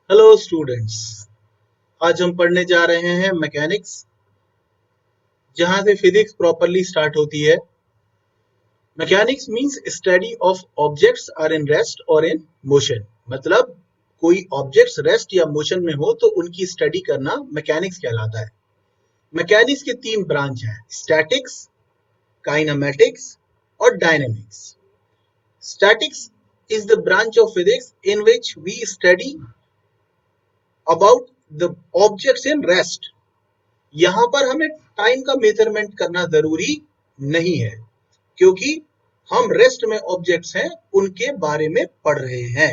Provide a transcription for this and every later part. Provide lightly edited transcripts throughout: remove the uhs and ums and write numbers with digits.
Hello students. आज हम पढ़ने जा रहे हैं मैकेनिक्स, जहां से फिजिक्स प्रॉपरली स्टार्ट होती है। Mechanics means study of objects are in rest और इन मोशन। मतलब कोई ऑब्जेक्ट्स रेस्ट या मोशन में हो तो उनकी स्टडी करना मैकेनिक्स कहलाता है। मैकेनिक्स के तीन ब्रांच हैं: स्टैटिक्स, काइनेमेटिक्स और dynamics. Statics is the branch of physics in which we study about the objects in rest. यहाँ पर हमें टाइम का मेजरमेंट करना जरूरी नहीं है, क्योंकि हम रेस्ट में ऑब्जेक्ट्स हैं उनके बारे में पढ़ रहे हैं।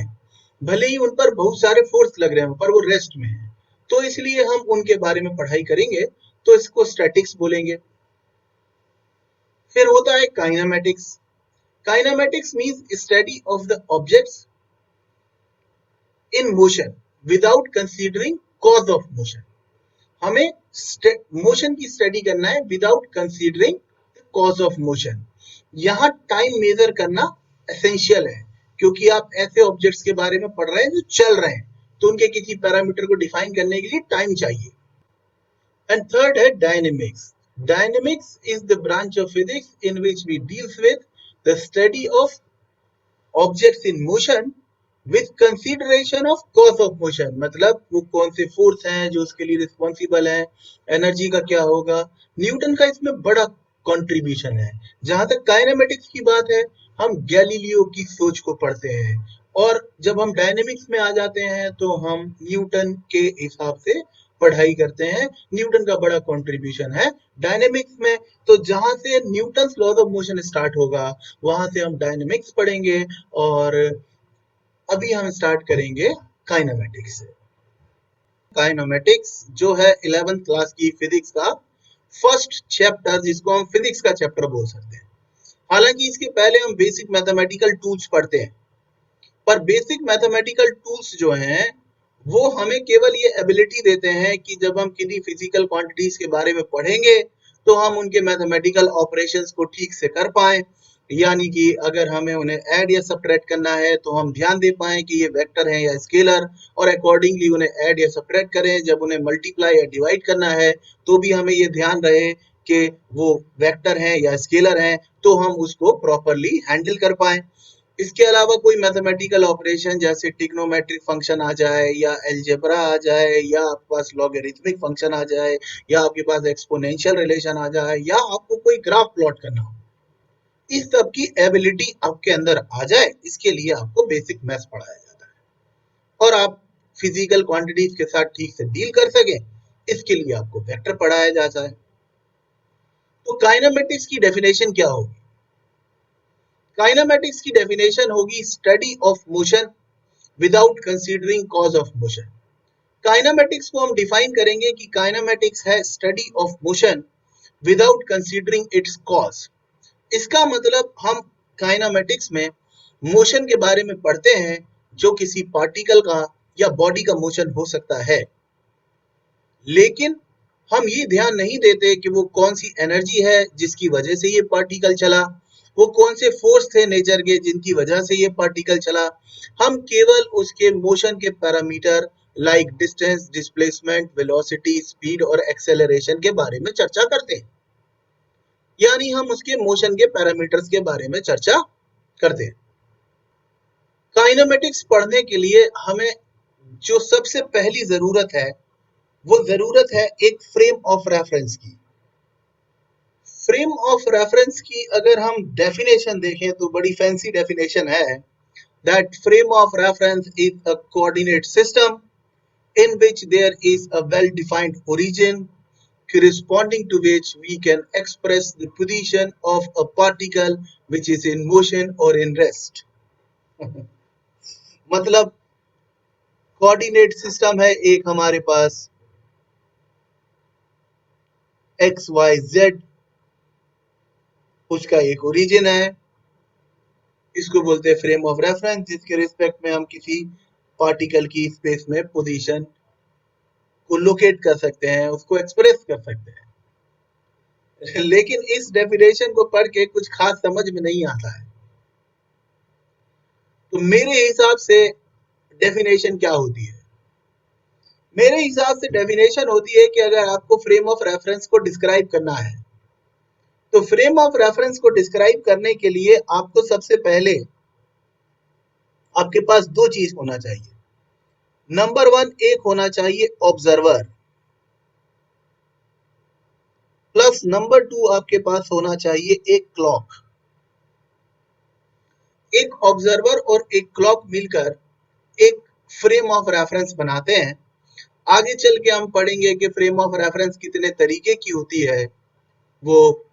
भले ही उन पर बहुत सारे फोर्स लग रहे हैं पर वो रेस्ट में है, तो इसलिए हम उनके बारे में पढ़ाई करेंगे, तो इसको स्टैटिक्स बोलेंगे। फिर होता है kinematics. Kinematics means study of the objects in motion without considering cause of motion. हमें मोशन की स्टडी करना है without considering cause of motion. यहाँ टाइम मेजर करना एसेंशियल है, क्योंकि आप ऐसे ऑब्जेक्ट्स के बारे में पढ़ रहे हैं जो चल रहे हैं, तो उनके किसी पैरामीटर को डिफाइन करने के लिए टाइम चाहिए। एंड थर्ड है dynamics. Dynamics is the branch of physics in which we deals with the study of objects in motion with consideration of cause of motion. मतलब वो कौन से फोर्स हैं जो उसके लिए रिस्पॉन्सिबल है, एनर्जी का क्या होगा। न्यूटन का इसमें बड़ा कंट्रीब्यूशन है। जहां तक काइनेमेटिक्स की बात है, हम गैलीलियो की सोच को पढ़ते हैं, और जब हम डायनेमिक्स में आ जाते हैं तो हम न्यूटन के हिसाब से पढ़ाई करते हैं। न्यूटन का बड़ा कंट्रीब्यूशन है डायनेमिक्स में। तो जहां से Newton laws of motion start होगा, वहां से हम डायनेमिक्स पढ़ेंगे। और अभी हम स्टार्ट करेंगे काइनेमेटिक्स से। काइनेमेटिक्स जो है 11th क्लास की फिजिक्स का फर्स्ट चैप्टर, जिसको हम फिजिक्स का चैप्टर बोल सकते हैं। हालांकि इसके पहले हम बेसिक मैथमेटिकल टूल्स पढ़ते हैं, पर बेसिक मैथमेटिकल टूल्स जो हैं वो हमें केवल ये एबिलिटी देते हैं कि जब हम किसी फिजिकल क्वांटिटीज के बारे में पढ़ेंगे तो हम उनके मैथमेटिकल ऑपरेशंस को ठीक से कर पाएं। यानी कि अगर हमें उन्हें ऐड या सब्ट्रैक्ट करना है तो हम ध्यान दे पाएं कि ये वेक्टर है या स्केलर, और अकॉर्डिंगली उन्हें ऐड या सब्ट्रैक्ट करें। जब उन्हें मल्टीप्लाई या डिवाइड करना है तो भी हमें ये ध्यान रहे कि वो वेक्टर हैं या स्केलर हैं, तो हम उसको प्रॉपरली हैंडल कर पाएं। इसके अलावा कोई मैथमेटिकल ऑपरेशन जैसे ट्रिग्नोमेट्रिक फंक्शन आ जाए, या अलजेब्रा आ जाए, या आपके पास लॉगरिथमिक फंक्शन आ जाए, या आपके पास एक्सपोनेंशियल रिलेशन आ जाए, या आपको कोई ग्राफ प्लॉट करना हो, इस सब की एबिलिटी आपके अंदर आ जाए, इसके लिए आपको बेसिक मैथ्स पढ़ाया जाता है। और आप फिजिकल क्वांटिटीज के साथ ठीक से डील कर सके, इसके लिए आपको वेक्टर पढ़ाया जाता है। तो काइनेमेटिक्स की डेफिनेशन क्या होगी? काइनेमेटिक्स की डेफिनेशन होगी study of motion without considering cause of motion. Kinematics को हम डिफाइन करेंगे कि काइनेमेटिक्स है study of motion without considering it's cause. इसका मतलब हम काइनेमेटिक्स में मोशन के बारे में पढ़ते हैं जो किसी पार्टिकल का या बॉडी का मोशन हो सकता है, लेकिन हम ये ध्यान नहीं देते कि वो कौन सी एनर्जी है जिसकी वजह से ये पार्टिकल चला, वो कौन से फोर्स थे नेचर के जिनकी वजह से ये पार्टिकल चला। हम केवल उसके मोशन के parameter like distance, displacement, velocity, speed और एक्सेलरेशन के बारे में चर्चा करते हैं। यानी हम उसके मोशन के पैरामीटर्स के बारे में चर्चा करते हैं। काइनेमेटिक्स पढ़ने के लिए हमें जो सबसे पहली जरूरत है, वो जरूरत है एक फ्रेम ऑफ रेफरेंस की। फ्रेम ऑफ रेफरेंस की अगर हम डेफिनेशन देखें तो बड़ी फैंसी डेफिनेशन है, that frame of reference is a coordinate system in which there is a well-defined origin corresponding to which we can express the position of a particle which is in motion or in rest. मतलब coordinate system है एक हमारे पास x Y Z, उसका एक origin है, इसको बोलते हैं फ्रेम ऑफ रेफरेंस, जिसके रिस्पेक्ट में हम किसी पार्टिकल की स्पेस में पोजीशन को लोकेट कर सकते हैं, उसको एक्सप्रेस कर सकते हैं। लेकिन इस डेफिनेशन को पढ़ के कुछ खास समझ में नहीं आता है। तो मेरे हिसाब से डेफिनेशन क्या होती है? मेरे हिसाब से डेफिनेशन होती है कि अगर आपको फ्रेम ऑफ रेफरेंस को डिस्क्राइब करना है तो फ्रेम ऑफ रेफरेंस को डिस्क्राइब करने के लिए आपको सबसे पहले आपके पास दो चीज होना चाहिए। नंबर वन, एक होना चाहिए ऑब्जर्वर, प्लस नंबर टू आपके पास होना चाहिए एक क्लॉक। एक ऑब्जर्वर और एक क्लॉक मिलकर एक फ्रेम ऑफ रेफरेंस बनाते हैं। आगे चल के हम पढ़ेंगे कि फ्रेम ऑफ रेफरेंस कितने तरीके की होती है, वो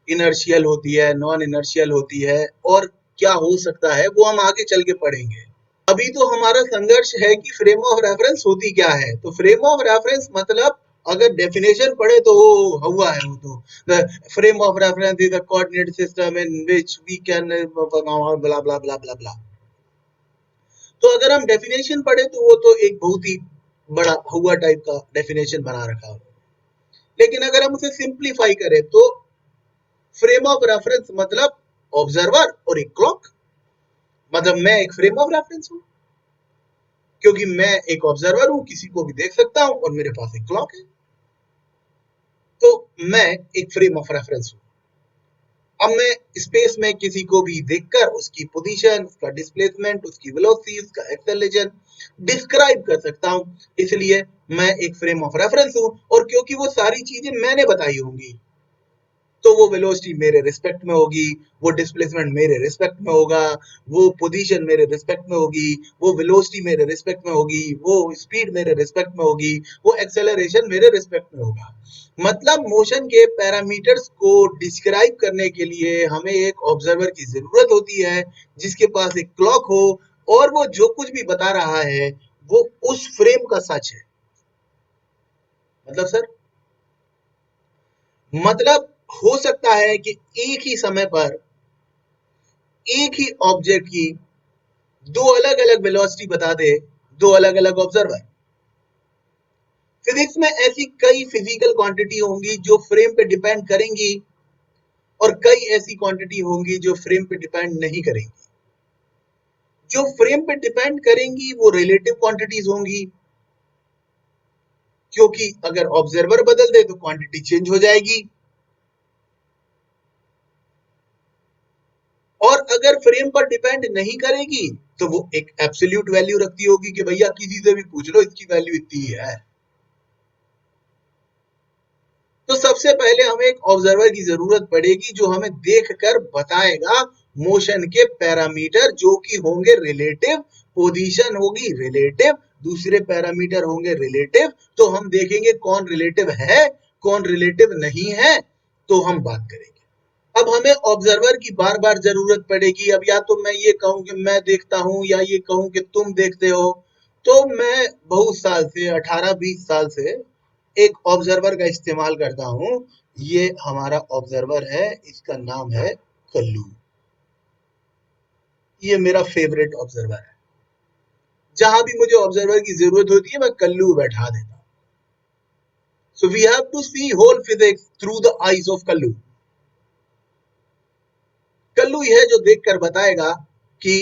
इनर्शियल होती है, नॉन इनर्शियल होती है, और क्या हो सकता है वो हम आगे चल के पढ़ेंगे। अभी तो हमारा संघर्ष है कि फ्रेम ऑफ रेफरेंस होती क्या है। तो फ्रेम ऑफ रेफरेंस मतलब अगर डेफिनेशन पढ़े तो वो हुआ है, वो तो the frame of reference is the coordinate system in which we can blah blah blah blah blah. तो अगर हम डेफिनेशन पढ़े तो वो तो एक बहुत ही बड़ा हुआ टाइप का डेफिनेशन बना रखा है। लेकिन अगर हम उसे सिंप्लीफाई करें तो फ्रेम ऑफ रेफरेंस मतलब ऑब्जर्वर और एक क्लॉक। मतलब मैं एक फ्रेम ऑफ रेफरेंस हूं क्योंकि मैं एक ऑब्जर्वर हूं, किसी को भी देख सकता हूं, और मेरे पास एक क्लॉक है, तो मैं एक फ्रेम ऑफ रेफरेंस हूं। अब मैं स्पेस में किसी को भी देखकर उसकी पोजीशन, उसका डिस्प्लेसमेंट, उसकी वेलोसिटी, उसका एक्सेलरेशन डिस्क्राइब कर सकता हूं। इसलिए मैं एक फ्रेम ऑफ रेफरेंस हूं, और क्योंकि वो सारी चीजें मैंने बताई होंगी तो वो वेलोसिटी मेरे रिस्पेक्ट में होगी, वो डिस्प्लेसमेंट मेरे रिस्पेक्ट में होगा, वो पोजीशन मेरे रिस्पेक्ट में होगी, वो वेलोसिटी मेरे रिस्पेक्ट में होगी, वो स्पीड मेरे रिस्पेक्ट में होगी, वो एक्सेलरेशन मेरे रिस्पेक्ट में होगा। मतलब मोशन के पैरामीटर्स को डिस्क्राइब करने के लिए हमें एक ऑब्जर्वर की जरूरत होती है जिसके पास एक क्लॉक हो, और वो जो कुछ भी बता रहा है वो उस फ्रेम का सच है। मतलब सर, मतलब हो सकता है कि एक ही समय पर एक ही ऑब्जेक्ट की दो अलग अलग वेलोसिटी बता दे दो अलग अलग ऑब्जर्वर। फिजिक्स में ऐसी कई फिजिकल क्वांटिटी होंगी जो फ्रेम पे डिपेंड करेंगी, और कई ऐसी क्वांटिटी होंगी जो फ्रेम पे डिपेंड नहीं करेंगी। जो फ्रेम पे डिपेंड करेंगी वो रिलेटिव क्वांटिटीज होंगी, क्योंकि अगर ऑब्जर्वर बदल दे तो क्वांटिटी चेंज हो जाएगी। और अगर फ्रेम पर डिपेंड नहीं करेगी तो वो एक एब्सोल्यूट वैल्यू रखती होगी कि भैया किसी से भी पूछ लो इसकी वैल्यू इतनी है। तो सबसे पहले हमें एक ऑब्जर्वर की जरूरत पड़ेगी जो हमें देखकर बताएगा मोशन के पैरामीटर, जो कि होंगे रिलेटिव। पोजीशन होगी रिलेटिव, दूसरे पैरामीटर होंगे रिलेटिव। तो हम देखेंगे कौन रिलेटिव है कौन रिलेटिव नहीं है, तो हम बात करेंगे। अब हमें ऑब्जर्वर की बार बार जरूरत पड़ेगी। अब या तो मैं ये कहूं कि मैं देखता हूं, या ये कहूं कि तुम देखते हो। तो मैं बहुत साल से 18-20 साल से एक ऑब्जर्वर का इस्तेमाल करता हूं। ये हमारा ऑब्जर्वर है, इसका नाम है कल्लू। ये मेरा फेवरेट ऑब्जर्वर है। जहां भी मुझे ऑब्जर्वर की जरूरत होती है मैं कल्लू बैठा देता हूं। So we have to see whole physics through the eyes of Kallu. Kallu यह जो देखकर बताएगा कि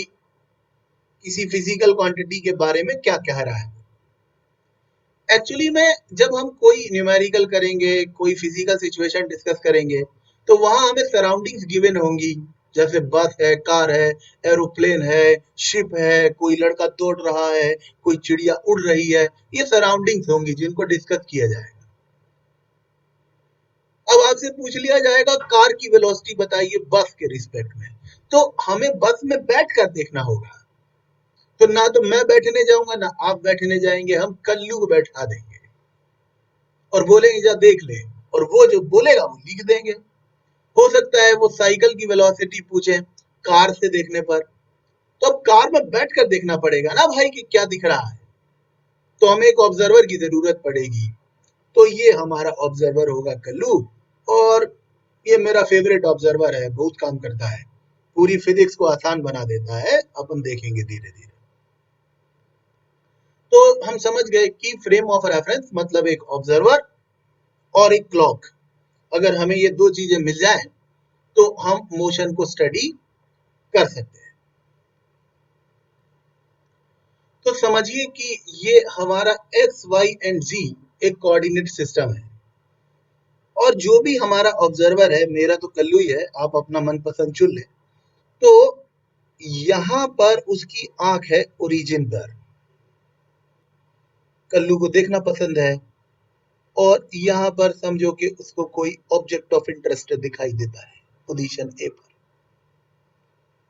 किसी फिजिकल क्वांटिटी के बारे में क्या कह रहा है। एक्चुअली में जब हम कोई न्यूमेरिकल करेंगे, कोई फिजिकल सिचुएशन डिस्कस करेंगे, तो वहां हमें सराउंडिंग्स गिवन होंगी। जैसे बस है, कार है, एरोप्लेन है, शिप है, कोई लड़का दौड़ रहा है, कोई चिड़िया उड़ रही है। ये सराउंडिंग्स होंगी जिनको डिस्कस किया जाएगा। अब आपसे पूछ लिया जाएगा कार की वेलोसिटी बताइए बस के रिस्पेक्ट में, तो हमें बस में बैठ कर देखना होगा। तो ना तो मैं बैठने जाऊंगा ना आप बैठने जाएंगे, हम कल्लू को बैठा देंगे और बोलेंगे जा देख ले, और वो जो बोलेगा वो लिख देंगे। हो सकता है वो साइकिल की वेलोसिटी पूछे कार से देखने पर, तो अब कार में बैठकर देखना पड़ेगा ना भाई कि क्या दिख रहा है। तो हमें एक ऑब्जर्वर की जरूरत पड़ेगी। तो ये हमारा ऑब्जर्वर होगा कल्लू, और ये मेरा फेवरेट ऑब्जर्वर है, बहुत काम करता है, पूरी फिजिक्स को आसान बना देता है। अपन देखेंगे धीरे धीरे। तो हम समझ गए कि फ्रेम ऑफ रेफरेंस मतलब एक ऑब्जर्वर और एक क्लॉक। अगर हमें ये दो चीजें मिल जाएं तो हम मोशन को स्टडी कर सकते हैं। तो समझिए कि ये हमारा एक्स वाई एंड जी एक कोऑर्डिनेट सिस्टम है, और जो भी हमारा ऑब्जर्वर है, मेरा तो कल्लू ही है, आप अपना मनपसंद चुन ले। तो यहां पर उसकी आंख है ओरिजिन पर, कल्लू को देखना पसंद है, और यहां पर समझो कि उसको कोई ऑब्जेक्ट ऑफ इंटरेस्ट दिखाई देता है पोजीशन ए पर।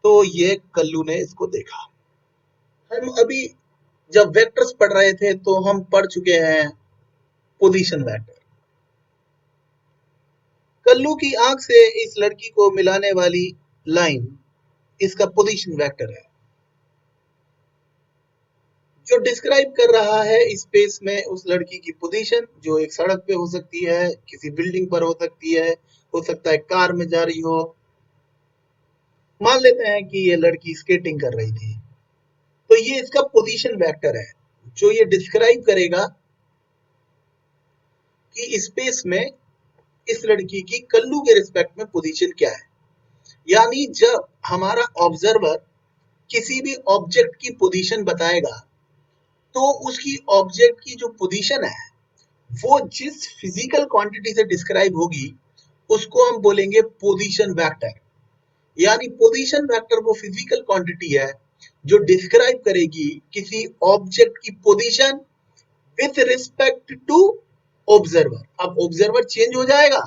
तो ये कल्लू ने इसको देखा। हम अभी जब वेक्टर्स पढ़ रहे थे तो हम पढ़ चुके हैं पोजीशन वेक्टर। कल्लू की आंख से इस लड़की को मिलाने वाली लाइन इसका पोजीशन वेक्टर है, जो डिस्क्राइब कर रहा है स्पेस में उस लड़की की पोजीशन, जो एक सड़क पे हो सकती है, किसी बिल्डिंग पर हो सकती है, हो सकता है कार में जा रही हो। मान लेते हैं कि ये लड़की स्केटिंग कर रही थी, तो ये इसका पोजीशन वेक्टर है, जो ये डिस्क्राइब करेगा कि स्पेस में इस लड़की की कल्लू के रिस्पेक्ट में पोजीशन क्या है। यानी जब हमारा ऑब्जर्वर किसी भी ऑब्जेक्ट की पोजीशन बताएगा, तो उसकी ऑब्जेक्ट की जो पोजीशन है वो जिस फिजिकल क्वांटिटी से डिस्क्राइब होगी उसको हम बोलेंगे पोजीशन वेक्टर। यानी पोजीशन वेक्टर वो फिजिकल क्वांटिटी है जो डिस्क्राइब करेगी किसी ऑब्जेक्ट की position with respect to observer. अब ऑब्जर्वर चेंज हो जाएगा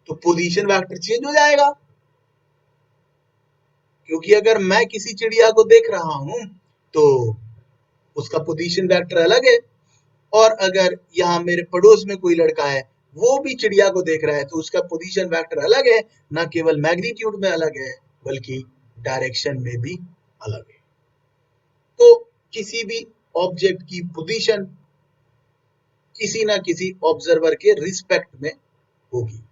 तो पोजीशन वेक्टर चेंज हो जाएगा, क्योंकि अगर मैं किसी चिड़िया को देख रहा हूं तो उसका पोजीशन वेक्टर अलग है, और अगर यहाँ मेरे पड़ोस में कोई लड़का है वो भी चिड़िया को देख रहा है तो उसका पोजीशन वेक्टर अलग है, ना केवल मैग्नीट्यूड में अलग है बल्कि डायरेक्शन में भी अलग है। तो किसी भी ऑब्जेक्ट की पोजीशन किसी ना किसी ऑब्जर्वर के रिस्पेक्ट में होगी।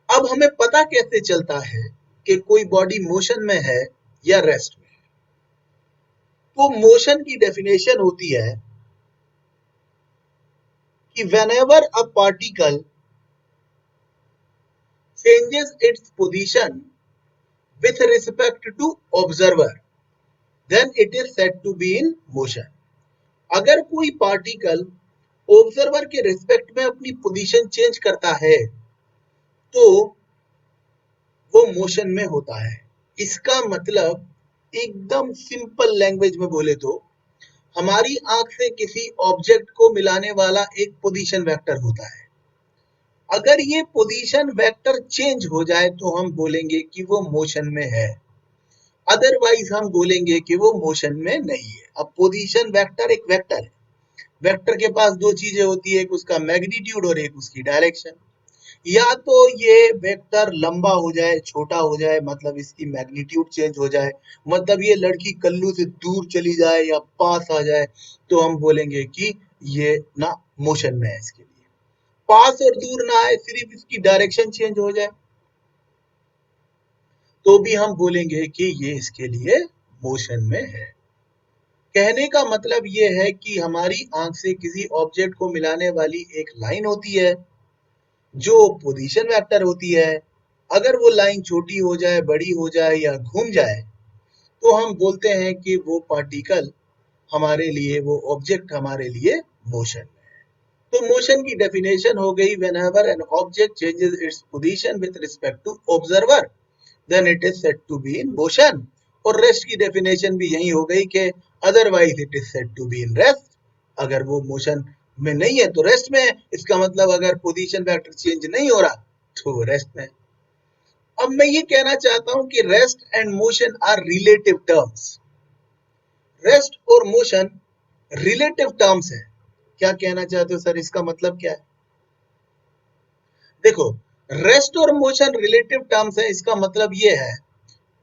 अब हमें पता कैसे चलता है कि कोई बॉडी मोशन में है या रेस्ट में? तो मोशन की डेफिनेशन होती है कि whenever a particle changes its position with respect to observer, then it is said to be in motion. अगर कोई पार्टिकल ऑब्जर्वर के रिस्पेक्ट में अपनी पोजीशन चेंज करता है तो वो मोशन में होता है। इसका मतलब एकदम सिंपल लैंग्वेज में बोले तो हमारी आंख से किसी ऑब्जेक्ट को मिलाने वाला एक पोजीशन वेक्टर होता है। अगर ये पोजीशन वेक्टर चेंज हो जाए तो हम बोलेंगे कि वो मोशन में है, अदरवाइज हम बोलेंगे कि वो मोशन में नहीं है। अब पोजीशन वेक्टर एक वेक्टर है, वेक्टर के पास दो चीजें होती है, एक उसका मैग्नीट्यूड और एक उसकी डायरेक्शन। या तो ये वेक्टर लंबा हो जाए, छोटा हो जाए, मतलब इसकी मैग्नीट्यूड चेंज हो जाए, मतलब ये लड़की कल्लू से दूर चली जाए या पास आ जाए, तो हम बोलेंगे कि ये ना मोशन में है। इसके लिए पास और दूर ना आए, सिर्फ इसकी डायरेक्शन चेंज हो जाए तो भी हम बोलेंगे कि ये इसके लिए मोशन में है। कहने का मतलब ये है कि हमारी आंख से किसी ऑब्जेक्ट को मिलाने वाली एक लाइन होती है जो पोजीशन वेक्टर होती है। अगर वो लाइन छोटी हो जाए, बड़ी हो जाए या घूम जाए तो हम बोलते हैं कि वो पार्टिकल हमारे लिए, वो ऑब्जेक्ट हमारे लिए मोशन। तो मोशन की डेफिनेशन हो गई, whenever an object changes its position with respect to observer then it is said to be in motion। और रेस्ट की डेफिनेशन भी यही हो गई कि otherwise it is said to be in rest। अगर वो मोशन में नहीं है तो रेस्ट में है, इसका मतलब अगर पोजीशन वेक्टर चेंज नहीं हो रहा तो वो रेस्ट में है। अब मैं ये कहना चाहता हूं कि rest and motion are relative terms. Rest और मोशन रिलेटिव टर्म्स है। क्या कहना चाहते हो सर, इसका मतलब क्या है? देखो, रेस्ट और मोशन रिलेटिव टर्म्स है, इसका मतलब ये है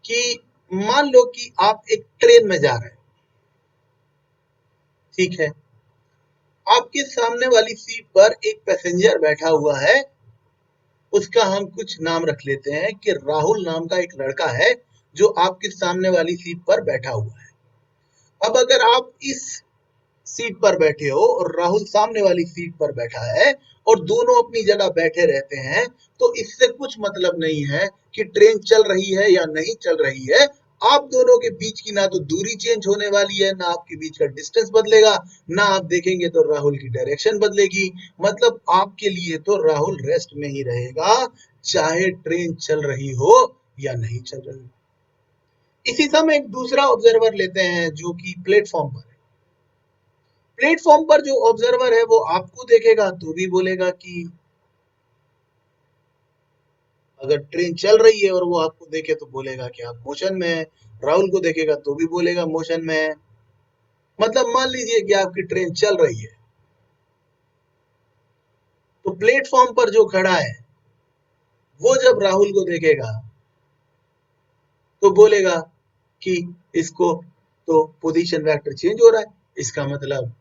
कि मान लो कि आप एक ट्रेन में जा रहे हैं, ठीक है, आपके सामने वाली सीट पर एक पैसेंजर बैठा हुआ है, उसका हम कुछ नाम रख लेते हैं कि राहुल नाम का एक लड़का है जो आपके सामने वाली सीट पर बैठा हुआ है। अब अगर आप इस सीट पर बैठे हो और राहुल सामने वाली सीट पर बैठा है और दोनों अपनी जगह बैठे रहते हैं, तो इससे कुछ मतलब नहीं है कि ट्रेन चल रही है या नहीं चल रही है। आप दोनों के बीच की ना तो दूरी चेंज होने वाली है, ना आपके बीच का डिस्टेंस बदलेगा, ना आप देखेंगे तो राहुल की डायरेक्शन बदलेगी। मतलब आपके लिए तो राहुल रेस्ट में ही रहेगा, चाहे ट्रेन चल रही हो या नहीं चल रही हो। इसी समय एक दूसरा ऑब्जर्वर लेते हैं जो कि प्लेटफॉर्म पर है। प्लेटफॉर्म पर जो ऑब्जर्वर है वो आपको देखेगा तो भी बोलेगा कि अगर ट्रेन चल रही है और वो आपको देखे तो बोलेगा कि आप मोशन में है। राहुल को देखेगा तो भी बोलेगा मोशन में है। मतलब मान लीजिए कि आपकी ट्रेन चल रही है, तो प्लेटफॉर्म पर जो खड़ा है वो जब राहुल को देखेगा तो बोलेगा कि इसको तो पोजीशन वेक्टर चेंज हो रहा है, इसका मतलब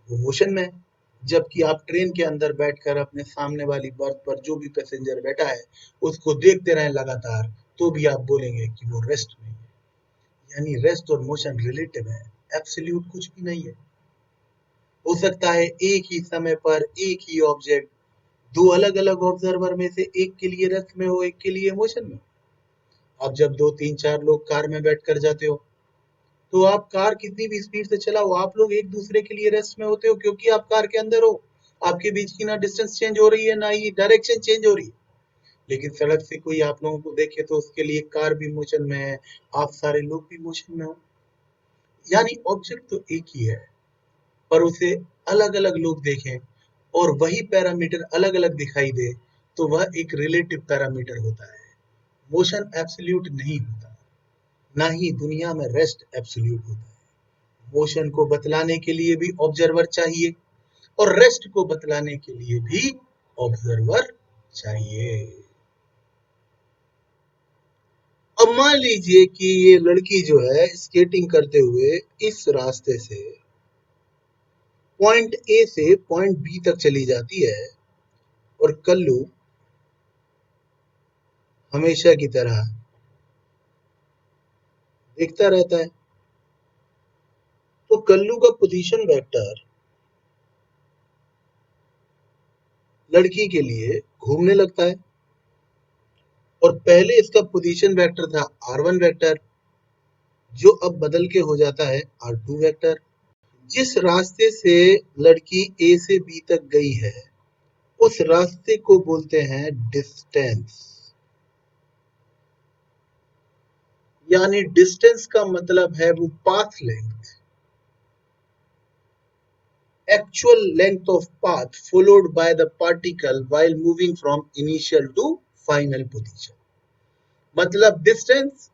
वो मोशन में है। जबकि आप ट्रेन के अंदर बैठकर अपने सामने वाली बर्थ पर जो भी पैसेंजर बैठा है उसको देखते रहें लगातार, तो भी आप बोलेंगे कि वो रेस्ट में है। यानी रेस्ट और मोशन रिलेटिव है, एब्सोल्यूट कुछ भी नहीं है। हो सकता है एक ही समय पर एक ही ऑब्जेक्ट दो अलग अलग ऑब्जर्वर में से एक के लिए रेस्ट में हो, एक के लिए मोशन में। अब जब दो तीन चार लोग कार में बैठ कर जाते हो तो आप कार कितनी भी स्पीड से चलाओ, आप लोग एक दूसरे के लिए रेस्ट में होते हो क्योंकि आप कार के अंदर हो। आपके बीच की ना डिस्टेंस चेंज हो रही है ना ही डायरेक्शन चेंज हो रही है। लेकिन सड़क से कोई आप लोगों को देखे तो उसके लिए कार भी मोशन में है, आप सारे लोग भी मोशन में हो। यानी ऑब्जेक्ट तो एक ही है, पर उसे अलग अलग लोग देखें और वही पैरामीटर अलग अलग दिखाई दे तो वह एक रिलेटिव पैरामीटर होता है। मोशन एब्सोल्यूट नहीं होता, ना ही दुनिया में रेस्ट एब्सोल्यूट होता है। मोशन को बतलाने के लिए भी ऑब्जर्वर चाहिए और रेस्ट को बतलाने के लिए भी ऑब्जर्वर चाहिए। अब मान लीजिए कि ये लड़की जो है स्केटिंग करते हुए इस रास्ते से पॉइंट ए से पॉइंट बी तक चली जाती है और कल्लू हमेशा की तरह देखता रहता है। तो कल्लू का पोजीशन वेक्टर लड़की के लिए घूमने लगता है और पहले इसका पोजीशन वेक्टर था r1 वेक्टर, जो अब बदल के हो जाता है r2 वेक्टर। जिस रास्ते से लड़की ए से बी तक गई है उस रास्ते को बोलते हैं डिस्टेंस। यानी डिस्टेंस का मतलब है वो path length, actual length of path followed by the particle while moving from initial to final position। मतलब डिस्टेंस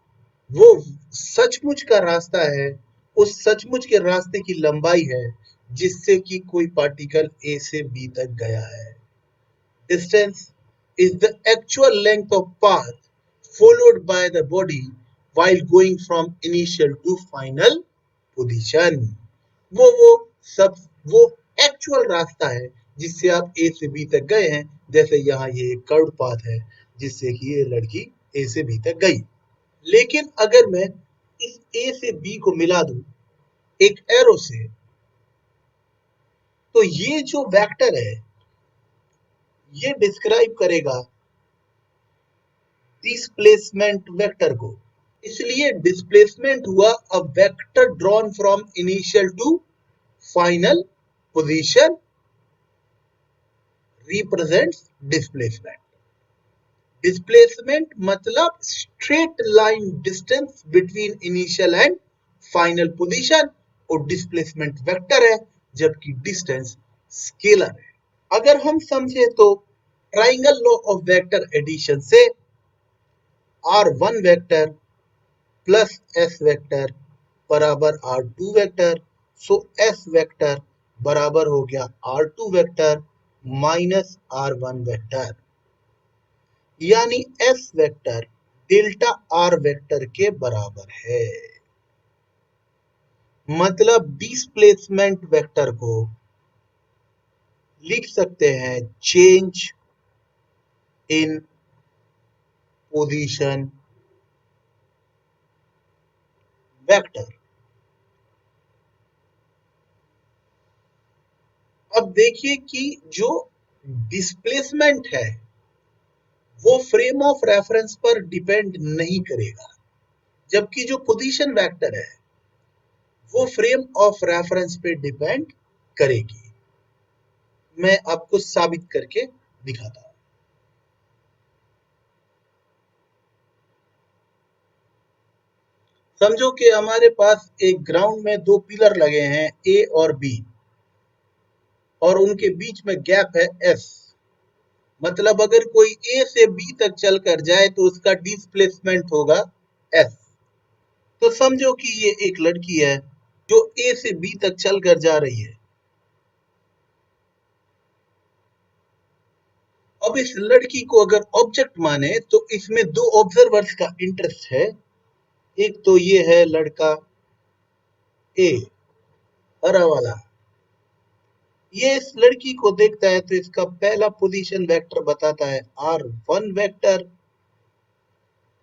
वो सचमुच का रास्ता है, उस सचमुच के रास्ते की लंबाई है जिससे कि कोई पार्टिकल ए से बी तक गया है। Distance is the actual length of path followed by the body while going from initial to final position। वो सब वो एक्चुअल रास्ता है जिससे आप ए से बी तक गए हैं। जैसे यहाँ ये एक कर्व पाथ है जिससे कि ये लड़की ए से बी तक गई। लेकिन अगर मैं इस ए से बी को मिला दूं एक एरो से, तो ये जो वेक्टर है ये डिस्क्राइब करेगा डिस्प्लेसमेंट वेक्टर को। इसलिए डिस्प्लेसमेंट हुआ a vector drawn from initial to final position represents displacement. Displacement मतलब straight line distance between initial and final position और डिस्प्लेसमेंट वेक्टर है, जबकि डिस्टेंस स्केलर है। अगर हम समझे तो triangle law of vector addition से r1 vector plus s vector बराबर r2 वेक्टर, सो s वेक्टर बराबर हो गया r2 vector minus r1 vector. यानी s vector delta r vector के बराबर है। मतलब डिस्प्लेसमेंट वेक्टर को लिख सकते हैं चेंज इन पोजीशन वेक्टर। अब देखिए कि जो डिस्प्लेसमेंट है वो फ्रेम ऑफ रेफरेंस पर डिपेंड नहीं करेगा। जबकि जो पोजीशन वेक्टर है वो फ्रेम ऑफ रेफरेंस पे डिपेंड करेगी। मैं आपको साबित करके दिखाता हूं। समझो कि हमारे पास एक ग्राउंड में दो पिलर लगे हैं ए और बी, और उनके बीच में गैप है एस। मतलब अगर कोई ए से बी तक चलकर जाए तो उसका डिस्प्लेसमेंट होगा एस। तो समझो कि ये एक लड़की है जो ए से बी तक चलकर जा रही है। अब इस लड़की को अगर ऑब्जेक्ट माने तो इसमें दो ऑब्जर्वर्स का इंटरेस्ट है। एक तो ये है लड़का ए, हरा वाला। ये इस लड़की को देखता है तो इसका पहला पोजीशन वेक्टर बताता है R1 वेक्टर,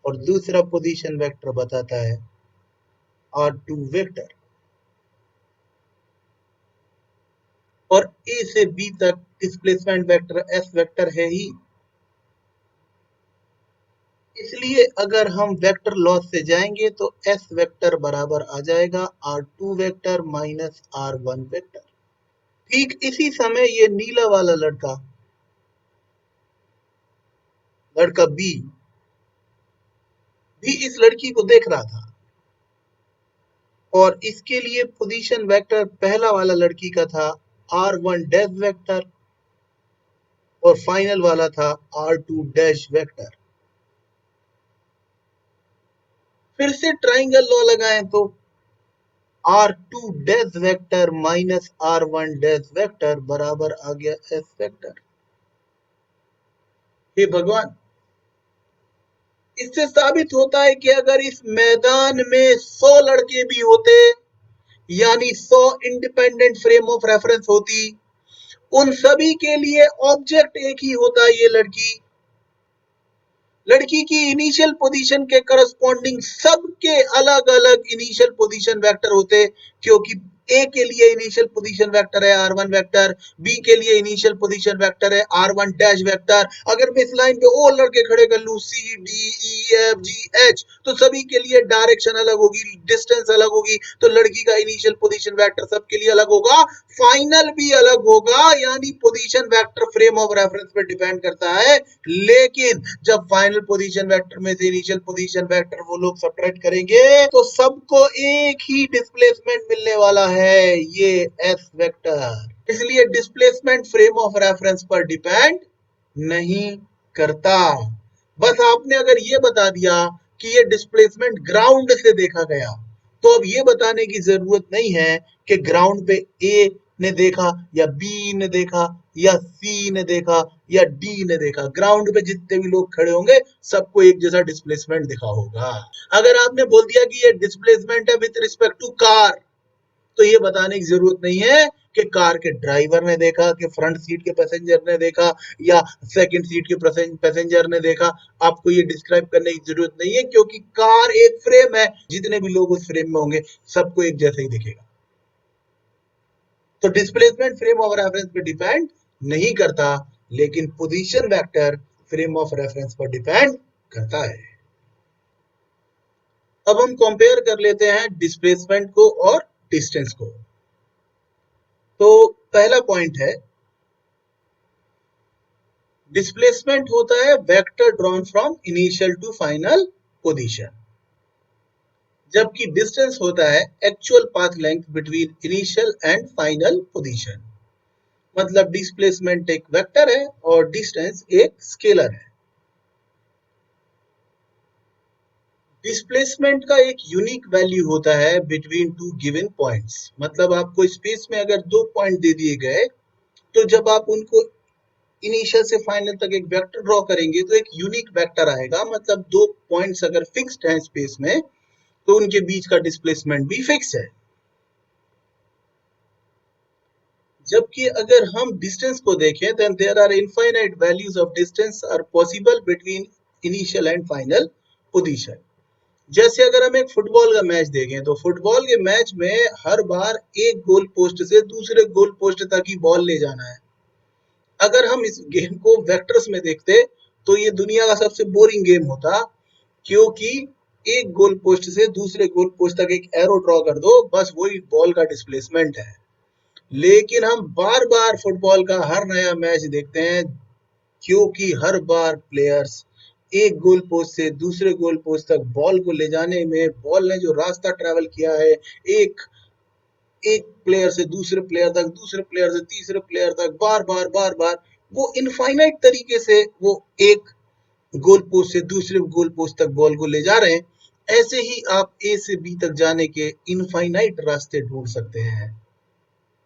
और दूसरा पोजीशन वेक्टर बताता है R2 वेक्टर। और ए से बी तक डिस्प्लेसमेंट वेक्टर एस वेक्टर है ही, इसलिए अगर हम वेक्टर लॉस से जाएंगे तो एस वेक्टर बराबर आ जाएगा R2 vector minus R1 vector. ठीक इसी समय ये नीला वाला लड़का, लड़का बी, भी इस लड़की को देख रहा था, और इसके लिए पोजीशन वेक्टर पहला वाला लड़की का था R1 डैश वेक्टर, और फाइनल वाला था R2 डैश वेक्टर। फिर से ट्राइंगल लॉ लगाएं तो R2 dash vector minus R1 dash vector बराबर आ गया S वेक्टर। हे भगवान, इससे साबित होता है कि अगर इस मैदान में 100 लड़के भी होते, यानी 100 इंडिपेंडेंट फ्रेम ऑफ रेफरेंस होती, उन सभी के लिए ऑब्जेक्ट एक ही होता, ये लड़की। लड़की की इनिशियल पोजीशन के करस्पॉन्डिंग सबके अलग अलग इनिशियल पोजीशन वेक्टर होते, क्योंकि ए के लिए इनिशियल पोजीशन वेक्टर है R1 वेक्टर, बी के लिए इनिशियल पोजीशन वेक्टर है R1 डैश वेक्टर। अगर मैं इस लाइन पे और लड़के खड़े कर लूं C D E F G H, तो सभी के लिए डायरेक्शन अलग होगी, डिस्टेंस अलग होगी, तो लड़की का इनिशियल पोजीशन वेक्टर सबके लिए अलग होगा, फाइनल भी अलग होगा। यानी position vector frame of reference पे डिपेंड करता है, लेकिन जब फाइनल पोजीशन वेक्टर में से इनिशियल पोजीशन वेक्टर वो लोग सब्ट्रैक्ट करेंगे तो सबको एक ही डिस्प्लेसमेंट मिलने वाला है, ये एस वेक्टर। इसलिए डिस्प्लेसमेंट फ्रेम ऑफ रेफरेंस पर डिपेंड नहीं करता। बस आपने अगर ये बता दिया कि ये डिस्प्लेसमेंट ग्राउंड से देखा गया, तो अब ये बताने की जरूरत नहीं है कि ग्राउंड पे ए ने देखा या बी ने देखा या सी ने देखा या डी ने देखा। ग्राउंड पे जितने भी लोग खड़े होंगे सबको एक जैसा डिस्प्लेसमेंट दिखा होगा। अगर आपने बोल दिया कि ये डिस्प्लेसमेंट है विद रिस्पेक्ट टू कार, तो ये बताने की जरूरत नहीं है कि कार के ड्राइवर ने देखा, कि फ्रंट सीट के पैसेंजर ने देखा, या सेकंड सीट के पैसेंजर ने देखा। आपको ये डिस्क्राइब करने की जरूरत नहीं है, क्योंकि कार एक फ्रेम है, जितने भी लोग उस फ्रेम में होंगे सबको एक जैसा ही दिखेगा। तो डिस्प्लेसमेंट फ्रेम ऑफ रेफरेंस पे डिपेंड नहीं करता, लेकिन position vector frame of reference पर डिपेंड करता है। अब हम कंपेयर कर लेते हैं डिस्प्लेसमेंट को और डिस्टेंस को। तो पहला पॉइंट है, डिस्प्लेसमेंट होता है vector drawn from initial to final position, जबकि डिस्टेंस होता है actual path length between initial and final position. मतलब डिस्प्लेसमेंट एक वेक्टर है और डिस्टेंस एक स्केलर है। डिस्प्लेसमेंट का एक यूनिक वैल्यू होता है बिटवीन टू गिवन पॉइंट्स। मतलब आपको स्पेस में अगर दो पॉइंट दे दिए गए, तो जब आप उनको इनिशियल से फाइनल तक एक वेक्टर ड्रॉ करेंगे तो एक यूनिक वेक्टर आएगा। मतलब दो पॉइंट्स अगर फिक्स्ड हैं स्पेस में, तो उनके बीच का डिस्प्लेसमेंट भी फिक्स है। जबकि अगर हम डिस्टेंस को देखें, then there are infinite values of distance are possible between initial and final position। जैसे अगर हम एक फुटबॉल का मैच देखें, तो फुटबॉल के मैच में हर बार एक गोल पोस्ट से दूसरे गोल पोस्ट तक ही बॉल ले जाना है। अगर हम इस गेम को वेक्टर्स में देखते तो ये दुनिया का सबसे बोरिंग गेम होता, क्योंकि एक गोल पोस्ट से दूसरे गोल पोस्ट तक एक एरो ड्रॉ कर दो, बस वही बॉल का डिस्प्लेसमेंट है। लेकिन हम बार बार फुटबॉल का हर नया मैच देखते हैं, क्योंकि हर बार प्लेयर्स एक गोल पोस्ट से दूसरे गोल पोस्ट तक बॉल को ले जाने में, बॉल ने जो रास्ता ट्रेवल किया है, एक एक प्लेयर से दूसरे प्लेयर तक, दूसरे प्लेयर से तीसरे प्लेयर तक, बार बार बार बार वो इनफाइनाइट तरीके से वो एक गोल पोस्ट से दूसरे गोल पोस्ट तक बॉल को ले जा रहे हैं। ऐसे ही आप ए से बी तक जाने के इनफाइनाइट रास्ते ढूंढ सकते हैं,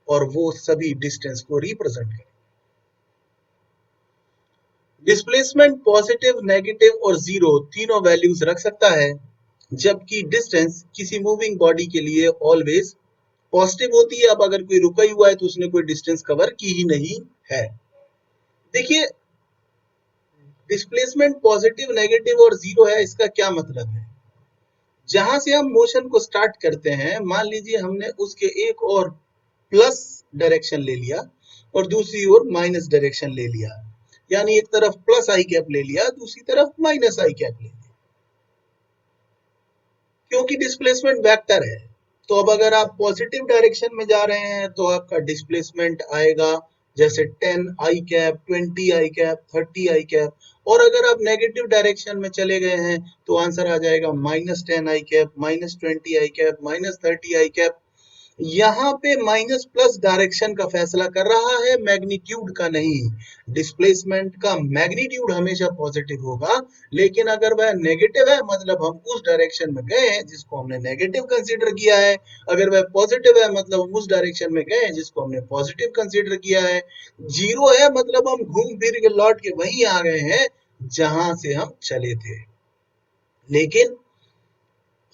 और वो सभी डिस्टेंस को रिप्रेजेंट करें। डिस्प्लेसमेंट पॉजिटिव, नेगेटिव और जीरो तीनों वैल्यूज रख सकता है, जबकि डिस्टेंस किसी मूविंग बॉडी के लिए ऑलवेज पॉजिटिव होती है। अब अगर कोई रुका ही हुआ है तो उसने कोई डिस्टेंस कवर की ही नहीं है। देखिए, डिस्प्लेसमेंट पॉजिटिव, नेगेटिव और जीरो है, इसका क्या मतलब है? जहां से हम मोशन को स्टार्ट करते हैं, मान लीजिए हमने उसके एक और प्लस डायरेक्शन ले लिया और दूसरी ओर माइनस डायरेक्शन ले लिया, यानी एक तरफ प्लस आई कैप ले लिया, दूसरी तरफ माइनस आई कैप ले लिया, क्योंकि डिस्प्लेसमेंट वेक्टर है। तो अब अगर आप पॉजिटिव डायरेक्शन में जा रहे हैं तो आपका डिस्प्लेसमेंट आएगा जैसे 10 आई कैप, 20 आई कैप, 30 आई कैप। और अगर आप नेगेटिव डायरेक्शन में चले गए हैं तो आंसर आ जाएगा -10 आई कैप, -20 आई कैप, -30 आई कैप। यहाँ पे माइनस प्लस डायरेक्शन का फैसला कर रहा है, मैग्नीट्यूड का नहीं। डिस्प्लेसमेंट का मैग्नीट्यूड हमेशा पॉजिटिव होगा, लेकिन अगर वह नेगेटिव है मतलब हम उस डायरेक्शन में गए हैं जिसको हमने नेगेटिव कंसीडर किया है। अगर वह पॉजिटिव है मतलब हम उस डायरेक्शन में गए हैं जिसको हमने पॉजिटिव कंसीडर किया है। जीरो है मतलब हम घूम फिर के लौट के वहीं आ गए हैं जहां से हम चले थे। लेकिन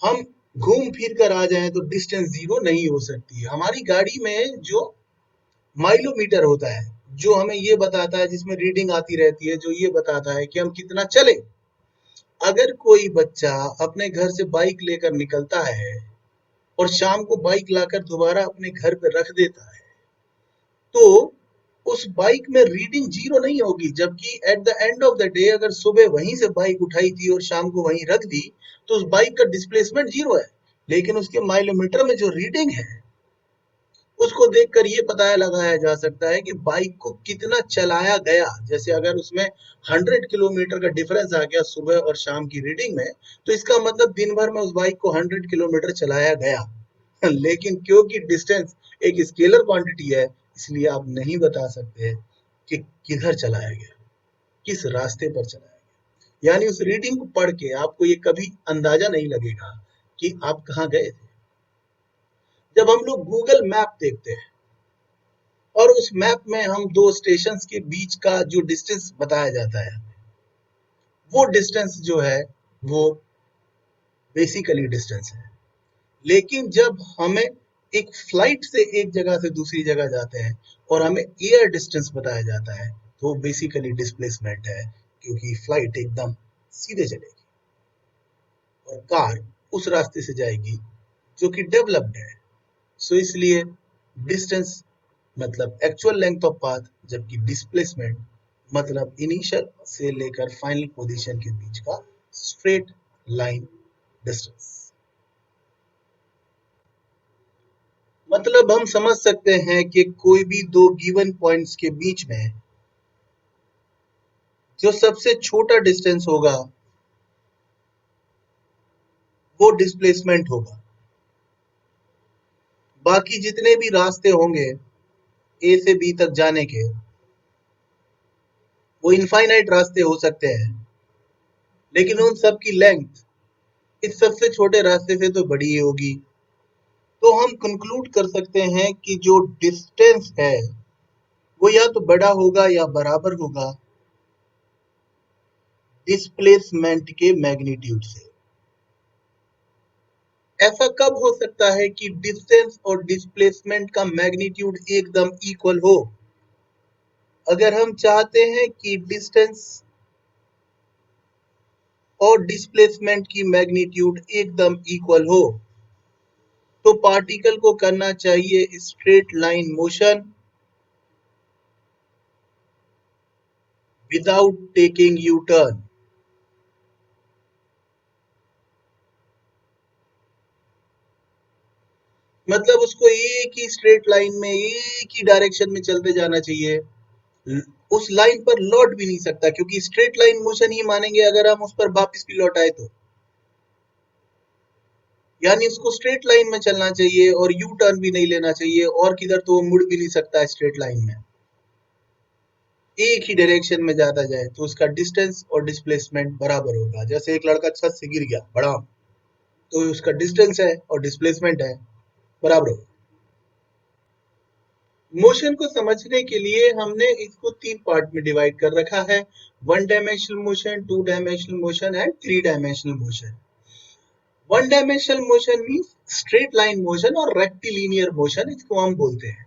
हम घूम फिर कर आ जाएं तो डिस्टेंस जीरो नहीं हो सकती। हमारी गाड़ी में जो माइलोमीटर होता है, जो हमें ये बताता है, जिसमें रीडिंग आती रहती है, जो ये बताता है कि हम कितना चले। अगर कोई बच्चा अपने घर से बाइक लेकर निकलता है और शाम को बाइक लाकर दोबारा अपने घर पे रख देता है, तो उस बाइक में रीडिंग जीरो नहीं होगी। जबकि at the end of the day अगर सुबह वहीं से बाइक उठाई थी और शाम को वहीं रख दी तो उस बाइक का डिस्प्लेसमेंट जीरो है, लेकिन उसके माइलोमीटर में जो रीडिंग है उसको देखकर ये पता लगाया जा सकता है कि बाइक को कितना चलाया गया। जैसे अगर उसमें 100 किलोमीटर का डिफरेंस आ गया सुबह और शाम की रीडिंग में, तो इसका मतलब दिन भर में उस बाइक को 100 किलोमीटर चलाया गया। लेकिन क्योंकि डिस्टेंस एक स्केलर क्वांटिटी है, इसलिए आप नहीं बता सकते कि किधर चलाया गया, किस रास्ते पर चलाया गया। यानी उस रीडिंग को पढ़ के आपको ये कभी अंदाजा नहीं लगेगा कि आप कहाँ गए थे। जब हम लोग गूगल मैप देखते हैं और उस मैप में हम दो स्टेशन के बीच का जो डिस्टेंस बताया जाता है, वो डिस्टेंस जो है वो बेसिकली डिस्टेंस है। लेकिन जब हमें एक फ्लाइट से एक जगह से दूसरी जगह जाते हैं और हमें एयर डिस्टेंस बताया जाता है, तो वो बेसिकली डिस्प्लेसमेंट है, क्योंकि फ्लाइट एकदम सीधे चलेगी और कार उस रास्ते से जाएगी जो कि डेवलप्ड है। सो इसलिए डिस्टेंस मतलब एक्चुअल लेंथ ऑफ पाथ, जबकि डिस्प्लेसमेंट मतलब इनिशियल से लेकर फाइनल पोजीशन के बीच का स्ट्रेट लाइन डिस्टेंस। मतलब हम समझ सकते हैं कि कोई भी दो गिवन पॉइंट्स के बीच में जो सबसे छोटा डिस्टेंस होगा वो डिस्प्लेसमेंट होगा। बाकी जितने भी रास्ते होंगे ए से बी तक जाने के, वो इनफाइनाइट रास्ते हो सकते हैं, लेकिन उन सब की लेंथ इस सबसे छोटे रास्ते से तो बड़ी ही होगी। तो हम कंक्लूड कर सकते हैं कि जो डिस्टेंस है वो या तो बड़ा होगा या बराबर होगा डिस्प्लेसमेंट के मैग्नीट्यूड से। ऐसा कब हो सकता है कि डिस्टेंस और डिस्प्लेसमेंट का मैग्नीट्यूड एकदम इक्वल हो? अगर हम चाहते हैं कि डिस्टेंस और डिस्प्लेसमेंट की मैग्नीट्यूड एकदम इक्वल हो, तो पार्टिकल को करना चाहिए straight line motion without taking U turn. मतलब उसको एक ही स्ट्रेट लाइन में एक ही डायरेक्शन में चलते जाना चाहिए, उस लाइन पर लौट भी नहीं सकता, क्योंकि स्ट्रेट लाइन मोशन ही मानेंगे अगर हम उस पर वापस भी लौट आए तो। यानी उसको स्ट्रेट लाइन में चलना चाहिए और यू टर्न भी नहीं लेना चाहिए, और किधर तो वो मुड़ भी नहीं सकता है स्ट्रेट लाइन में, एक ही डायरेक्शन में जाता जाए तो उसका डिस्टेंस और डिस्प्लेसमेंट बराबर होगा। जैसे एक लड़का छत से गिर गया बड़ा, तो उसका डिस्टेंस है और डिस्प्लेसमेंट है बराबर होगा। मोशन को समझने के लिए हमने इसको 3 पार्ट में डिवाइड कर रखा है, 1 dimensional motion, 2 dimensional motion and 3 dimensional motion. 1 dimensional motion means straight line motion और रेक्टिलिनियर मोशन इसको हम बोलते हैं।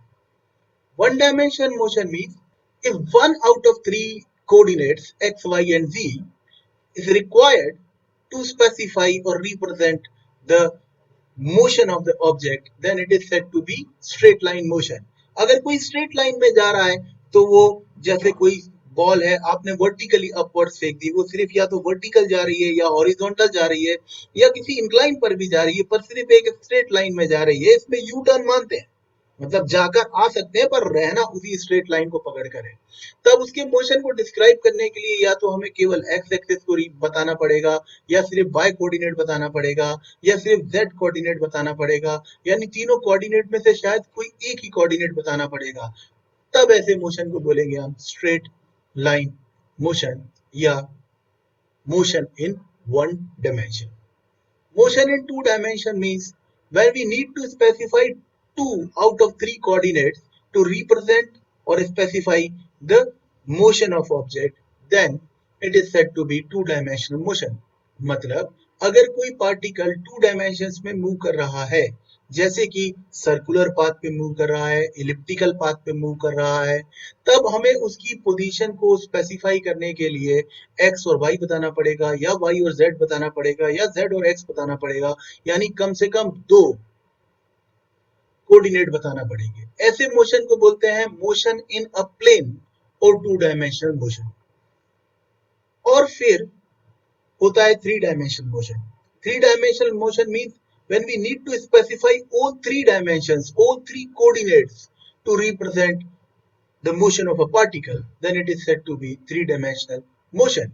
1 dimension motion means if one out of 3 coordinates x, y and z is required to specify or represent the motion of the object, then it is said to be straight line motion. अगर कोई straight line में जा रहा है तो वो, जैसे कोई बॉल है आपने वर्टिकली अपवर्ड फेंक दी, वो सिर्फ या तो वर्टिकल जा रही है या हॉरिजॉन्टल जा रही है या किसी इंक्लाइन पर भी जा रही है, पर सिर्फ एक स्ट्रेट लाइन में जा रही है, इसमें यू टर्न मानते हैं, मतलब जाकर आ सकते हैं पर रहना उसी स्ट्रेट लाइन को पकड़ कर है। तब उसके मोशन को डिस्क्राइब करने के लिए या तो हमें केवल एक्स एक्सिस को बताना पड़ेगा, या सिर्फ वाई कोऑर्डिनेट बताना पड़ेगा, या सिर्फ जेड कोऑर्डिनेट बताना पड़ेगा, यानी तीनों कोऑर्डिनेट में से शायद कोई एक ही कोऑर्डिनेट बताना पड़ेगा। तब ऐसे मोशन को बोलेंगे हम स्ट्रेट लाइन मोशन या motion in 1 dimension. Motion in 2 dimension means when we need to specify 2 out of 3 coordinates to represent or specify the motion of object, then it is said to be 2 dimensional motion. मतलब अगर कोई particle 2 dimensions में move कर रहा है, जैसे कि circular path पे मूव कर रहा है, इलिप्टिकल पाथ पे मूव कर रहा है, तब हमें उसकी पोजीशन को स्पेसिफाई करने के लिए एक्स और वाई बताना पड़ेगा, या वाई और जेड बताना पड़ेगा, या जेड और एक्स बताना पड़ेगा, यानी कम से कम 2 कोऑर्डिनेट बताना पड़ेंगे। ऐसे मोशन को बोलते हैं मोशन इन अ प्लेन और 2 डायमेंशनल मोशन। और फिर होता है 3 dimensional motion. 3 dimensional motion means when we need to specify all 3 dimensions, all 3 coordinates to represent the motion of a particle, then it is said to be 3-dimensional motion.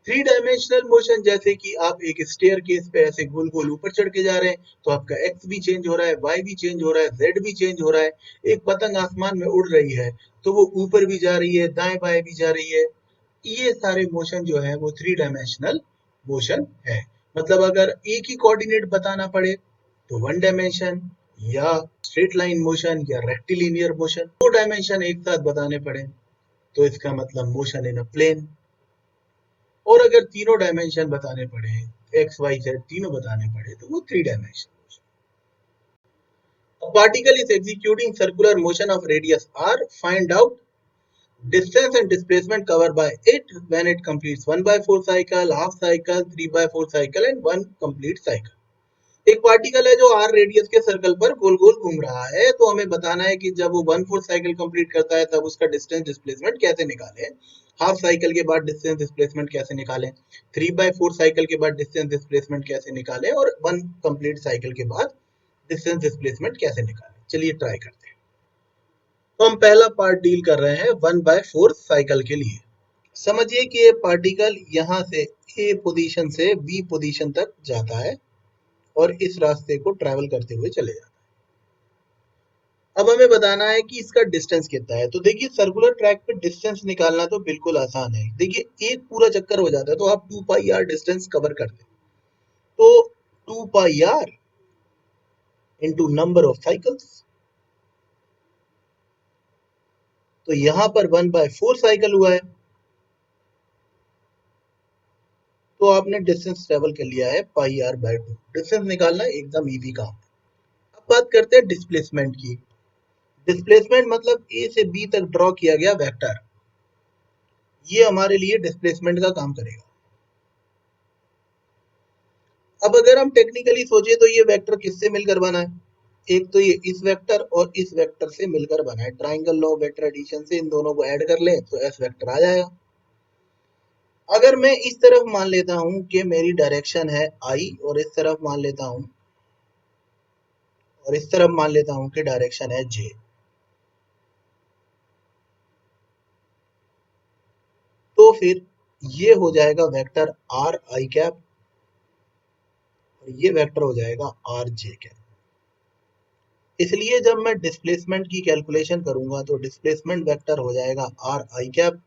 3-dimensional motion जैसे कि आप एक stair case पे ऐसे गोल गोल ऊपर चढ़ के जा रहे हैं, तो आपका x भी चेंज हो रहा है, y भी चेंज हो रहा है, z भी चेंज हो रहा है। एक पतंग आसमान में उड़ रही है तो वो ऊपर भी जा रही है, दाएं बाएं भी जा रही है। ये सारे मोशन जो है वो 3-डायमेंशनल मोशन है। मतलब अगर एक ही कोऑर्डिनेट बताना पड़े तो 1 डायमेंशन, या स्ट्रेट लाइन मोशन या रेक्टिलिनियर मोशन। 2 डायमेंशन एक साथ बताने पड़े तो इसका मतलब मोशन इन अ प्लेन। और अगर तीनों डायमेंशन बताने पड़े, एक्स वाई जेड तीनों बताने पड़े, तो वो 3 dimension. A particle is executing circular motion of radius r. Find out distance and displacement covered by it when it completes 1/4 cycle, half cycle, 3/4 cycle and 1 complete cycle. एक particle है जो are radius के circle पर गोल गोल घूम रहा है, तो हमें बताना है कि जब वो 1/4 साइकिल कंप्लीट करता है तब उसका डिस्टेंस डिस्प्लेसमेंट कैसे निकालें, हाफ साइकिल के बाद डिस्टेंस डिस्प्लेसमेंट कैसे निकालें, 3/4 साइकिल के बाद डिस्टेंस डिस्प्लेसमेंट कैसे निकालें, और 1 कंप्लीट साइकिल के बाद डिस्टेंस डिस्प्लेसमेंट कैसे निकालें। चलिए ट्राई करते हैं। तो हम पहला पार्ट डील कर रहे हैं 1/4 साइकिल के लिए। समझिए कि ये पार्टिकल यहाँ से ए पोजीशन से बी पोजीशन तक जाता है और इस रास्ते को ट्रैवल करते हुए चले जाता है। अब हमें बताना है कि इसका डिस्टेंस कितना है। तो देखिए सर्कुलर ट्रैक पे डिस्टेंस निकालना तो बिल्कुल आसान है। देखिए एक पूरा चक्कर हो जाता है तो आप 2 पाई आर डिस्टेंस कवर करते हैं, तो 2 pi r into number of cycles, तो यहां पर 1/4 साइकिल हुआ है, तो आपने डिस्टेंस ट्रेवल कर लिया है पाई आर बाय 2। डिस्टेंस निकालना एकदम इजी काम है। अब बात करते हैं डिस्प्लेसमेंट की। डिस्प्लेसमेंट मतलब ए से बी तक ड्रॉ किया गया वेक्टर, ये हमारे लिए डिस्प्लेसमेंट का काम करेगा। अब अगर हम टेक्निकली सोचे तो ये वेक्टर किससे मिलकर बना है, एक तो ये इस वेक्टर और इस वेक्टर से मिलकर बना है। Triangle law of vector addition से इन दोनों को ऐड कर लें तो एस वेक्टर आ जाएगा। अगर मैं इस तरफ मान लेता हूं कि मेरी डायरेक्शन है आई और इस तरफ मान लेता हूं और इस तरफ मान लेता हूं कि डायरेक्शन है जे। तो फिर ये हो जाएगा वेक्टर आर आई कैप और ये वेक्टर हो जाएगा आर जे कैप। इसलिए जब मैं डिस्प्लेसमेंट की कैलकुलेशन करूंगा तो डिस्प्लेसमेंट वेक्टर हो जाएगा R I cap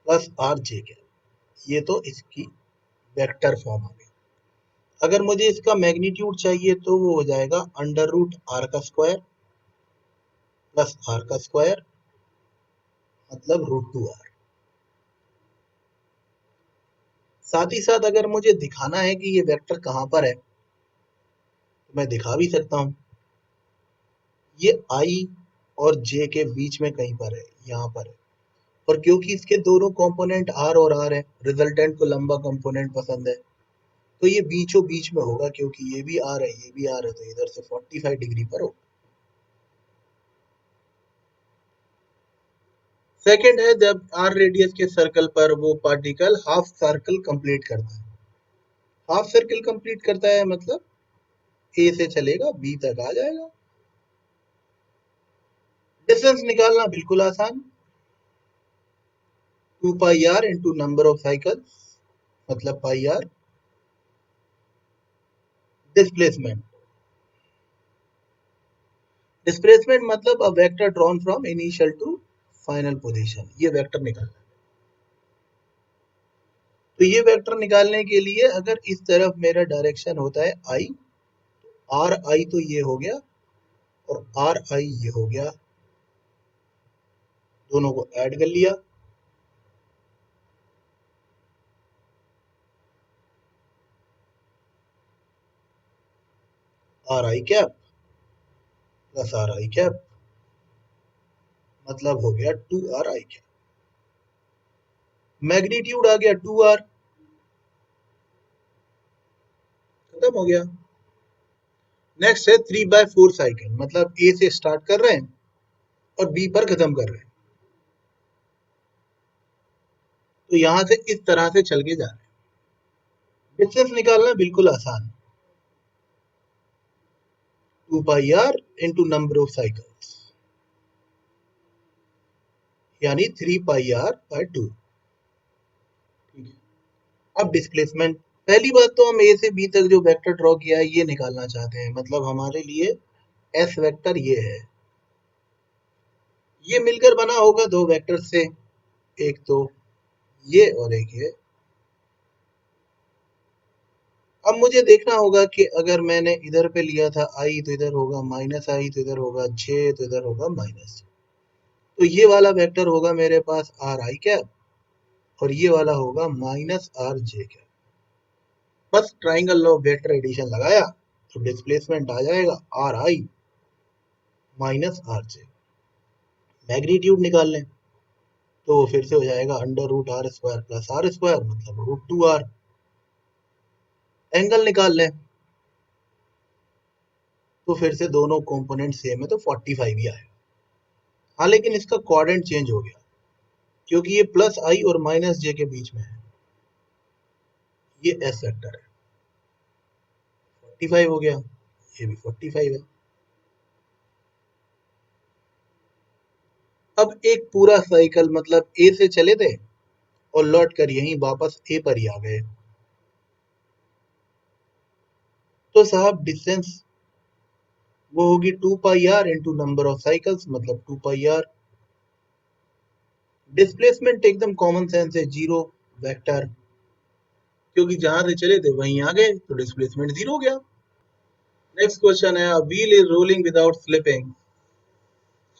plus are J cap. ये तो इसकी वेक्टर फॉर्म आ गई। अगर मुझे इसका मैग्नीट्यूड चाहिए तो वो हो जाएगा अंडर रूट आर का स्क्वायर प्लस आर का स्क्वायर मतलब रूट टू आर। साथ ही साथ अगर मुझे दिखाना है कि ये वेक्टर कहां पर है तो मैं दिखा भी सकता हूं। ये आई और जे के बीच में कहीं पर है, यहां पर है। और क्योंकि इसके दोनों कंपोनेंट आर और आर है, रिजल्टेंट को लंबा कंपोनेंट पसंद है, तो ये बीचों बीच में होगा क्योंकि ये भी आर है ये भी आर है, तो इधर से 45 डिग्री पर हो। सेकंड है जब आर रेडियस के सर्कल पर वो पार्टिकल हाफ सर्कल कंप्लीट करता है। हाफ सर्कल कंप्लीट करता है मतलब ए से चलेगा बी तक आ जाएगा। डिस्टेंस निकालना बिल्कुल आसान, 2 pi r into number of cycle मतलब पाई आर। डिस्प्लेसमेंट डिस्प्लेसमेंट मतलब a vector drawn from initial to final position, ये वेक्टर निकालना। तो ये वेक्टर निकालने के लिए अगर इस तरफ मेरा डायरेक्शन होता है आई, आर आई तो ये हो गया और आर आई ये हो गया, दोनों को ऐड कर लिया। Are I cap plus are I cap मतलब हो गया 2 आर आई कैप। मैग्नीट्यूड आ गया 2 आर, खत्म हो गया। नेक्स्ट है 3/4 साइकिल मतलब ए से स्टार्ट कर रहे हैं और बी पर खत्म कर रहे हैं, तो यहां से इस तरह से चल के जा रहे हैं। डिस्टेंस निकालना बिल्कुल आसान, 2 pi r into number of cycles यानी 3 पाई आर बाय 2। ठीक है, अब डिस्प्लेसमेंट। पहली बात तो हम ए से बी तक जो वेक्टर ड्रॉ किया है ये निकालना चाहते हैं, मतलब हमारे लिए एस वेक्टर ये है। ये मिलकर बना होगा दो वेक्टर से, एक तो ये और एक ये। अब मुझे देखना होगा कि अगर मैंने इधर पे लिया था आई तो इधर होगा माइनस आई, तो इधर होगा जे तो इधर होगा माइनस। तो ये वाला वेक्टर होगा मेरे पास आर आई कैप और ये वाला होगा माइनस आर जे कैप। बस ट्राइंगल लॉ वेक्टर एडिशन लगाया तो डिस्प्लेसमेंट आ जाएगा R I minus R J. Magnitude निकाल लें तो फिर से हो जाएगा under root R square plus R square मतलब रूट टू आर। एंगल निकाल लें तो फिर से दोनों कंपोनेंट सेम है तो 45 ही आएगा। हाँ लेकिन इसका क्वाड्रेंट चेंज हो गया क्योंकि ये प्लस आई और माइनस जे के बीच में है, ये एस वेक्टर है, 45 हो गया, ये भी 45 है। अब एक पूरा साइकिल मतलब ए से चले थे और लौट कर यहीं वापस ए पर ही आ गए, तो साहब डिस्टेंस वो होगी 2 pi r into number of cycles मतलब 2 पाई आर। डिस्प्लेसमेंट एकदम कॉमन सेंस है, जीरो वेक्टर, क्योंकि जहां से चले थे वहीं आ गए तो डिस्प्लेसमेंट जीरो हो गया। नेक्स्ट क्वेश्चन है, wheel is rolling without slipping,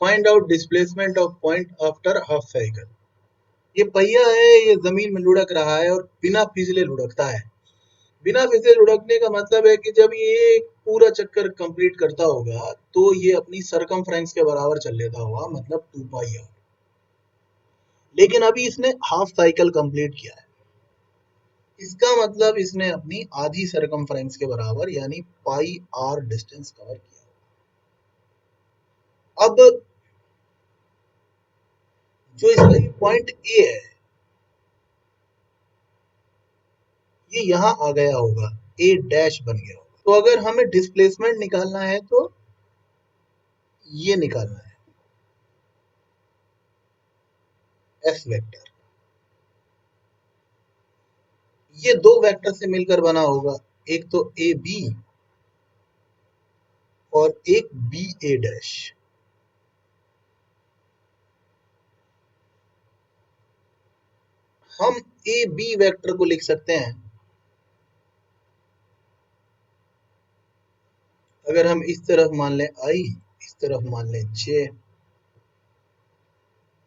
find out displacement of point after half cycle. ये पहिया है, ये जमीन में लुढ़क रहा है और बिना फिसले लुढ़कता है। बिना फिसले लुढ़कने का मतलब है कि जब ये पूरा चक्कर कंप्लीट करता होगा तो ये अपनी सरकमफ्रेंस के बराबर चल लेता होगा मतलब 2 पाई आर। लेकिन अभी इसने हाफ साइकिल कंप्लीट किया है, इसका मतलब इसने अपनी आधी सरकमफ्रेंस के बराबर यानी पाई आर डिस्टेंस कवर किया। अब जो इसका पॉइंट ए है ये यहां आ गया होगा, ए डैश बन गया होगा। तो अगर हमें डिस्प्लेसमेंट निकालना है तो ये निकालना है एस वेक्टर। ये दो वेक्टर से मिलकर बना होगा, एक तो ए बी और एक बी ए डैश। हम ए बी वेक्टर को लिख सकते हैं, अगर हम इस तरफ मान लें आई, इस तरफ मान लें जे,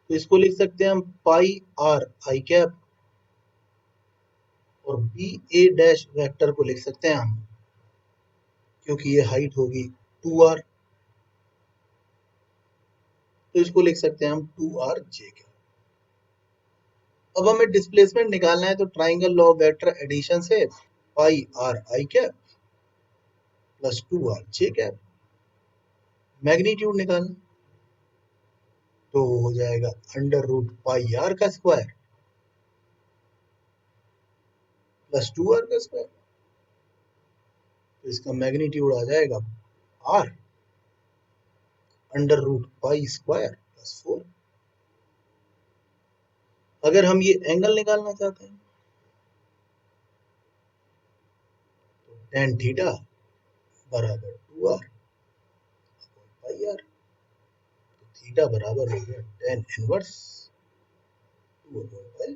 तो इसको लिख सकते हैं हम पाई आर आई कैप, और बी ए डैश वेक्टर को लिख सकते हैं हम, क्योंकि ये हाइट होगी 2r, तो इसको लिख सकते हैं हम 2r जे कैप। अब हमें डिस्प्लेसमेंट निकालना है, तो triangle law of vector addition से pi r I cap plus 2r J cap. Magnitude निकालना, तो हो जाएगा अंडर रूट पाई आर का स्क्वायर प्लस 2r का स्क्वायर। तो इसका मैग्नीट्यूड आ जाएगा r under root pi square plus 4। अगर हम ये एंगल निकालना चाहते हैं, तो tan थीटा बराबर 2r पाई आर, तो थीटा बराबर हो गया tan इनवर्स 2 पाई